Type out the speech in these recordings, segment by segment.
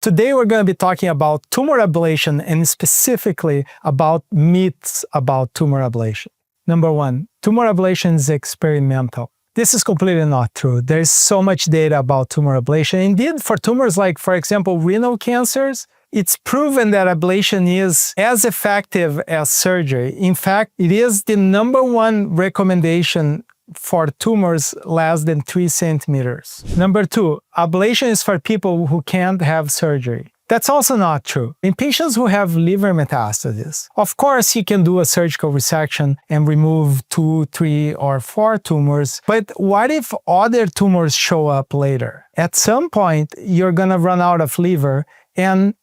Today we're going to be talking about tumor ablation and specifically about myths about tumor ablation. Number one, tumor ablation is experimental. This is completely not true. There is so much data about tumor ablation. Indeed, for tumors like, for example, renal cancers, it's proven that ablation is as effective as surgery. In fact, it is the number one recommendation for tumors less than 3 centimeters. Number two, ablation is for people who can't have surgery. That's also not true. In patients who have liver metastases, of course, you can do a surgical resection and remove 2, 3, or 4 tumors. But what if other tumors show up later? At some point, you're going to run out of liver, and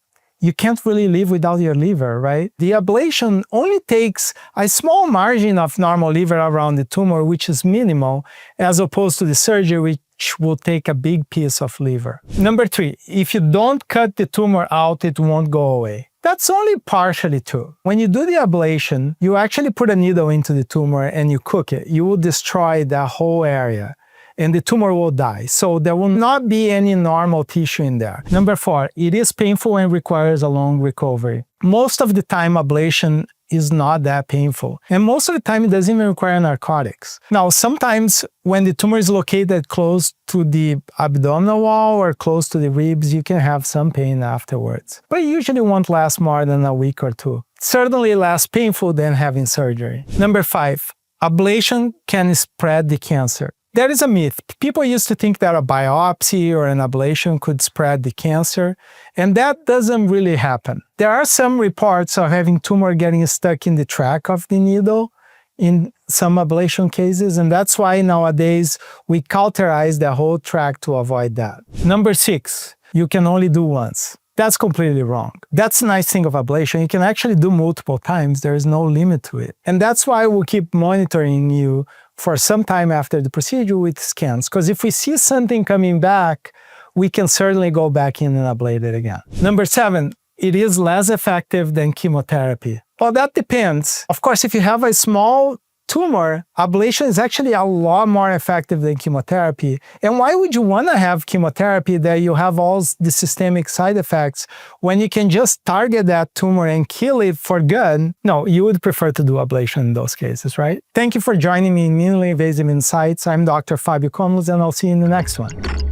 you can't really live without your liver, right? The ablation only takes a small margin of normal liver around the tumor, which is minimal, as opposed to the surgery, which will take a big piece of liver. Number three, if you don't cut the tumor out, it won't go away. That's only partially true. When you do the ablation, you actually put a needle into the tumor and you cook it. You will destroy that whole area, and the tumor will die. So there will not be any normal tissue in there. Number four, it is painful and requires a long recovery. Most of the time, ablation is not that painful. And most of the time, it doesn't even require narcotics. Now, sometimes when the tumor is located close to the abdominal wall or close to the ribs, you can have some pain afterwards. But it usually won't last more than a week or two. Certainly less painful than having surgery. Number five, ablation can spread the cancer. That is a myth. People used to think that a biopsy or an ablation could spread the cancer, and that doesn't really happen. There are some reports of having tumor getting stuck in the track of the needle in some ablation cases, and that's why nowadays we cauterize the whole track to avoid that. Number six, you can only do once. That's completely wrong. That's the nice thing of ablation. You can actually do multiple times. There is no limit to it. And that's why we'll keep monitoring you for some time after the procedure with scans. Because if we see something coming back, we can certainly go back in and ablate it again. Number seven, it is less effective than chemotherapy. Well, that depends. Of course, if you have a small tumor, ablation is actually a lot more effective than chemotherapy. And why would you want to have chemotherapy that you have all the systemic side effects when you can just target that tumor and kill it for good? No, you would prefer to do ablation in those cases, right? Thank you for joining me in Minimally Invasive Insights. I'm Dr. Fabio Komlos, and I'll see you in the next one.